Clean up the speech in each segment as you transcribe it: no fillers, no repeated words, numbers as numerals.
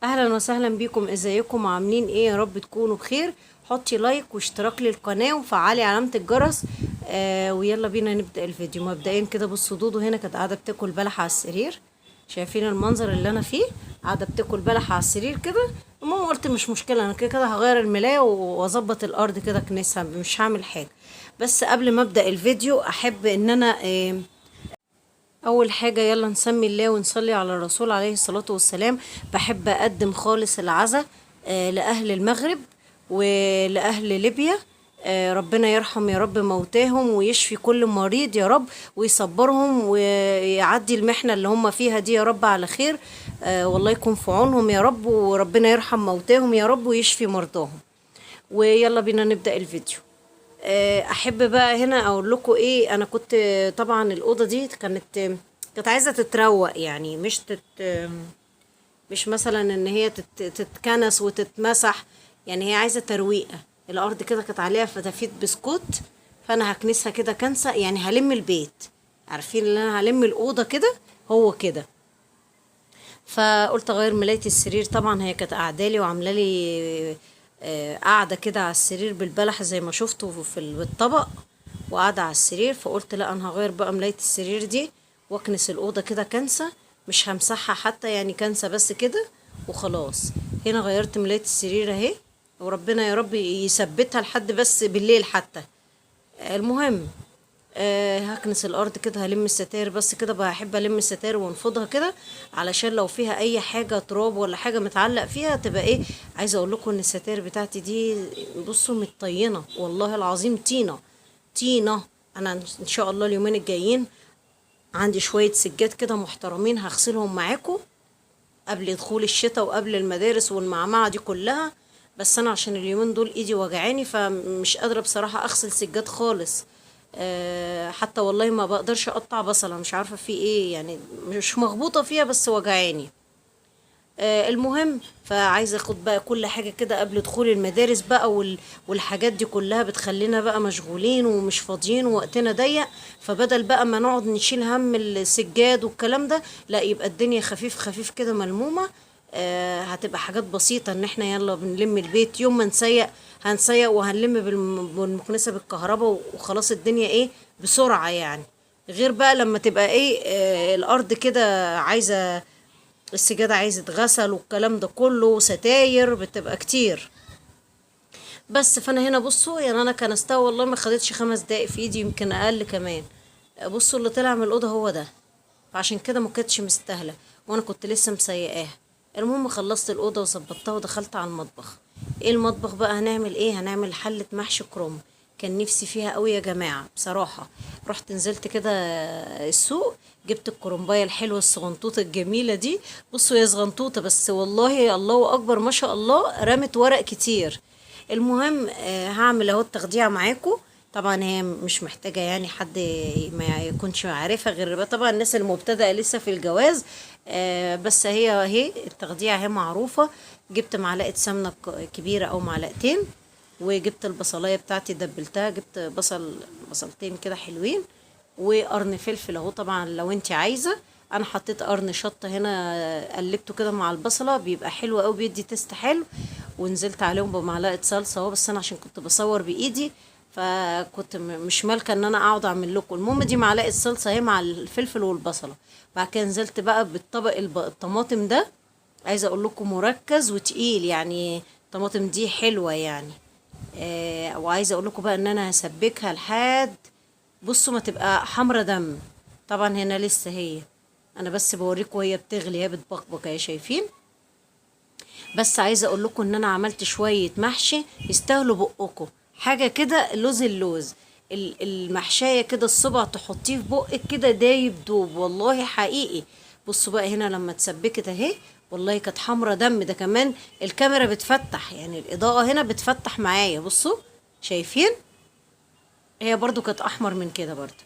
اهلا وسهلا بيكم، ازيكم عاملين ايه؟ يا رب تكونوا بخير. حطي لايك واشتراك للقناة وفعلي علامة الجرس. ويلا بينا نبدأ الفيديو. مبدئيا كده بصوا، دودو هنا كانت قاعدة بتاكل بلح على السرير. شايفين المنظر اللي انا فيه؟ قاعدة بتاكل بلح على السرير كده. المهم قلت مش مشكلة، انا كده كده هغير الملاية واظبط الارض كده كنسها، مش هعمل حاجة. بس قبل ما ابدأ الفيديو احب ان انا اول حاجة يلا نسمي الله ونصلي على الرسول عليه الصلاة والسلام. بحب اقدم خالص العزاء لاهل المغرب ولاهل ليبيا. ربنا يرحم يا رب موتاهم ويشفي كل مريض يا رب، ويصبرهم ويعدي المحنة اللي هم فيها دي يا رب على خير. والله يكون في عونهم يا رب، وربنا يرحم موتاهم يا رب ويشفي مرضاهم. ويلا بينا نبدأ الفيديو. احب بقى هنا اقول لكم ايه. انا كنت طبعا الاوضه دي كانت عايزه تتروق، يعني مش مثلا ان هي تتكنس وتتمسح. يعني هي عايزه ترويقه. الارض كده كانت عليها فتافيت بسكوت، فانا هكنسها كده كنسه، يعني هلم البيت. عارفين ان انا هلم الاوضه كده، هو كده. فقلت اغير ملاية السرير. طبعا هي كانت قاعدالي وعامله لي قاعده كده على السرير بالبلح زي ما شفتوا في بالطبق، وقاعده على السرير. فقلت لا، انا هغير بقى ملاية السرير دي واكنس الاوضه كده كنسه. مش همسحها حتى، يعني كنسه بس كده وخلاص. هنا غيرت ملاية السرير اهي، وربنا يا رب يثبتها لحد بس بالليل حتى. المهم هكنس الارض كده، هلم الستاير بس كده. بحب الم الستاير وانفضها كده، علشان لو فيها اي حاجه تراب ولا حاجه متعلق فيها تبقى ايه. عايزه اقول لكم ان الستاير بتاعتي دي بصوا متطينه، والله العظيم طينه طينه. انا ان شاء الله اليومين الجايين عندي شويه سجاد كده محترمين هغسلهم معاكم قبل دخول الشتاء وقبل المدارس والمعمعة دي كلها. بس انا عشان اليومين دول ايدي وجعاني، فمش قادرة بصراحة اغسل سجاد خالص. حتى والله ما بقدرش اقطع بصلة، مش عارفة في ايه يعني، مش مغبوطة فيها بس وجعاني. المهم فعايزه اخد بقى كل حاجه كده قبل دخول المدارس بقى والحاجات دي كلها بتخلينا بقى مشغولين ومش فاضيين ووقتنا ضيق. فبدل بقى ما نقعد نشيل هم السجاد والكلام ده، لا يبقى الدنيا خفيف خفيف كده ملمومه. هتبقى حاجات بسيطه، ان احنا يلا بنلم البيت يوم ما نسيق هنسيق وهنلم بالمكنسه بالكهرباء وخلاص الدنيا ايه بسرعه يعني. غير بقى لما تبقى ايه الارض كده عايزه السجادة عايز يتغسل والكلام ده كله، ستاير بتبقى كتير. بس فانا هنا بصوا، يعني انا كنستها والله ما خدتش 5 دقايق في ايدي، يمكن اقل كمان. بصوا اللي طلع من الاوضه هو ده. فعشان كده ما كانتش مستاهله، وانا كنت لسه مسيقاها. المهم خلصت الاوضه وظبطتها ودخلت على المطبخ. ايه المطبخ بقى هنعمل ايه؟ هنعمل حله محشي كرنب. كان نفسي فيها قوي يا جماعه بصراحه. رحت نزلت كده السوق، جبت الكرنبايه الحلوه الصغنطوطه الجميله دي. بصوا يا صغنطوطه، بس والله الله اكبر ما شاء الله، رمت ورق كتير. المهم هعمل اهو التخديعه معاكم. طبعا هي مش محتاجة يعني حد ما يكونش عارفها، غير بقى طبعا الناس المبتدئة لسه في الجواز. بس هي التخديعة هي معروفة. جبت معلقة سمنة كبيرة أو معلقتين، وجبت البصلاية بتاعتي دبلتها. جبت بصلتين كده حلوين، وقرن فلفل اهو طبعا لو انت عايزة. انا حطيت قرن شطة هنا، قلبته كده مع البصلة بيبقى حلو قوي، بيدي تيست حلو. ونزلت عليهم بمعلقة صلصة اهو، بس انا عشان كنت بصور بايدي فكنت مش مالكه ان انا اقعد اعمل لكم. المهم دي معلقه صلصه اهي مع الفلفل والبصله. بعد كده نزلت بقى بالطبق الطماطم ده. عايزه اقول لكم مركز وتقيل، يعني الطماطم دي حلوه يعني. وعايزه اقول لكم بقى ان انا هسبكها لحد بصوا ما تبقى حمرة دم. طبعا هنا لسه هي، انا بس بوريكم وهي بتغلي، هي بتبقبق اهي شايفين. بس عايزه اقول لكم ان انا عملت شويه محشي يستاهلوا بقكم. حاجه كده لوز اللوز، المحشايه كده الصبع تحطيه في بقك كده دايب دوب، والله حقيقي. بصوا بقى هنا لما اتسبكت اهي، والله كانت حمرة دم. ده كمان الكاميرا بتفتح، يعني الاضاءه هنا بتفتح معايا. بصوا شايفين، هي برضو كانت احمر من كده برضو.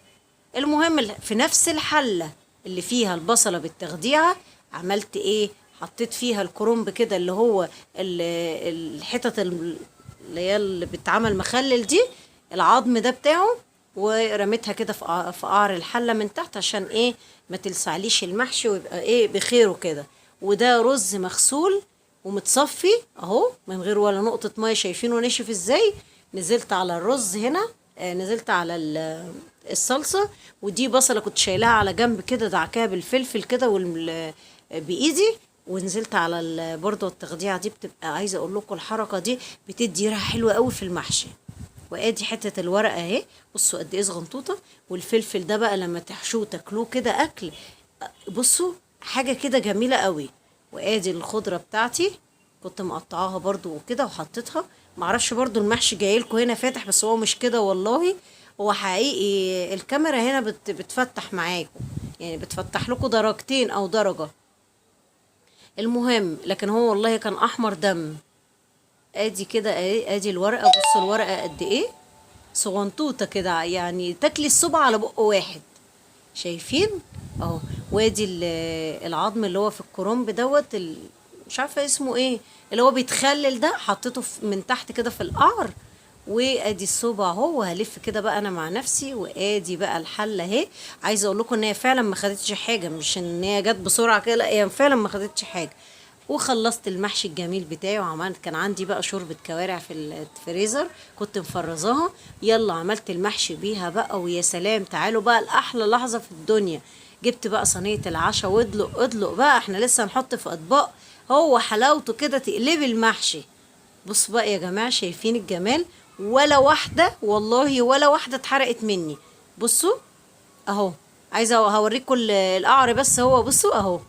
المهم في نفس الحلة اللي فيها البصلة بالتخديعة، عملت ايه؟ حطيت فيها الكرنب كده، اللي هو الحتت اللي هي اللي بتتعمل مخلل دي، العظم ده بتاعه. ورميتها كده في قعر الحلة من تحت، عشان ايه؟ ما تلسعليش المحشي ويبقى ايه بخيره كده. وده رز مغسول ومتصفي اهو من غير ولا نقطة مية. شايفينه نشف ازاي؟ نزلت على الرز هنا، نزلت على الصلصة. ودي بصلة كنت شايلاها على جنب كده، دعكاها بالفلفل كده بايدي. ونزلت على برضه التخديعة دي. بتبقى عايزة اقول لكم الحركة دي بتدي ريحة حلوة قوي في المحشي. وادي حتة الورقة اهي، بصوا قد ايه صغنطوطة. والفلفل ده بقى لما تحشوه تاكلوه كده اكل، بصوا حاجة كده جميلة قوي. وادي الخضرة بتاعتي كنت مقطعاها برضو وكده وحطيتها. معرفش برضو المحشي جايلكوا هنا فاتح، بس هو مش كده والله، هو حقيقي الكاميرا هنا بتفتح معاكم، يعني بتفتح لكم درجتين او درجة. المهم لكن هو والله كان احمر دم. ادي كده ادي الورقة، بصوا الورقة قد ايه صغنطوطة كده، يعني تاكلي الصبع على بق واحد. شايفين اهو. وادي العظم اللي هو في الكرنب دوت مش عارفه اسمه ايه، اللي هو بيتخلل ده، حطيته من تحت كده في القعر. وادي الصوبع اهو. وهلف كده بقى انا مع نفسي. وادي بقى الحله اهي. عايزه اقول لكم ان هي فعلا ما خدتش حاجه، مش ان هي جت بسرعه كده، لا هي فعلا ما خدتش حاجه. وخلصت المحشي الجميل بتاعي وعملت، كان عندي بقى شوربة كوارع في الفريزر كنت مفرزاها. يلا عملت المحشي بيها بقى، ويا سلام. تعالوا بقى لأحلى لحظة في الدنيا. جبت بقى صينية العشاء، وادلق ادلق بقى، احنا لسه هنحط في اطباق. هو حلاوته كده تقلبي المحشي. بصوا بقى يا جماعة، شايفين الجمال؟ ولا واحدة والله، ولا واحدة اتحرقت مني. بصوا اهو. عايزة هوريكم القعر بس، هو بصوا اهو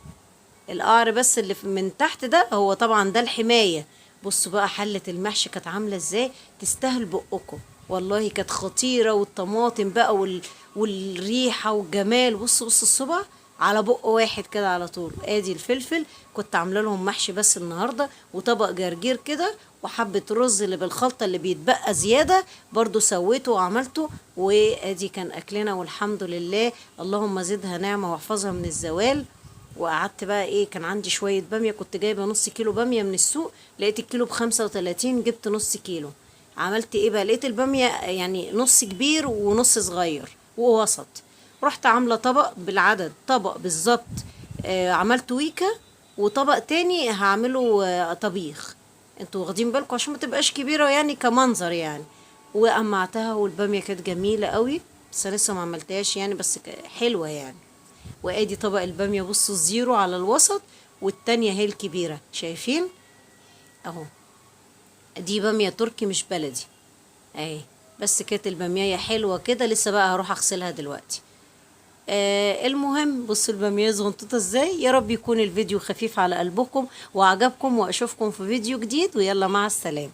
القعر بس اللي من تحت ده، هو طبعا ده الحماية. بصوا بقى حلة المحشي كانت عاملة ازاي، تستاهل بقكم والله، كانت خطيرة. والطماطم بقى والريحة والجمال. بصوا الصبع على بق واحد كده على طول. ادي الفلفل كنت عامله لهم محشي بس النهارده، وطبق جرجير كده، وحبة رز اللي بالخلطة اللي بيتبقى زيادة برضو سويته وعملته. وادي كان اكلنا والحمد لله. اللهم زدها نعمة واحفظها من الزوال. وقعدت بقى ايه، كان عندي شوية بامية، كنت جايبة نص كيلو بامية من السوق، لقيت الكيلو ب35، جبت نص كيلو. عملت ايه بقى، لقيت البامية يعني نص كبير ونص صغير ووسط. رحت عاملة طبق بالعدد، طبق بالظبط. عملت ويكا، وطبق تاني هعمله طبيخ. انتوا واخدين بالكم عشان ما تبقاش كبيرة يعني كمنظر يعني. وقمعتها، والبامية كانت جميلة قوي، بس لسه ما عملتهاش يعني، بس حلوة يعني. وادي طبق البامية، بصوا الزيرو على الوسط، والتانية هي الكبيرة. شايفين اهو، دي بامية تركي مش بلدي اهي. بس كانت البامية حلوة كده، لسه بقى هروح اغسلها دلوقتي. المهم بصوا البامية صغنطوطة ازاي. يا رب يكون الفيديو خفيف على قلبكم وعجبكم، واشوفكم في فيديو جديد، ويلا مع السلامة.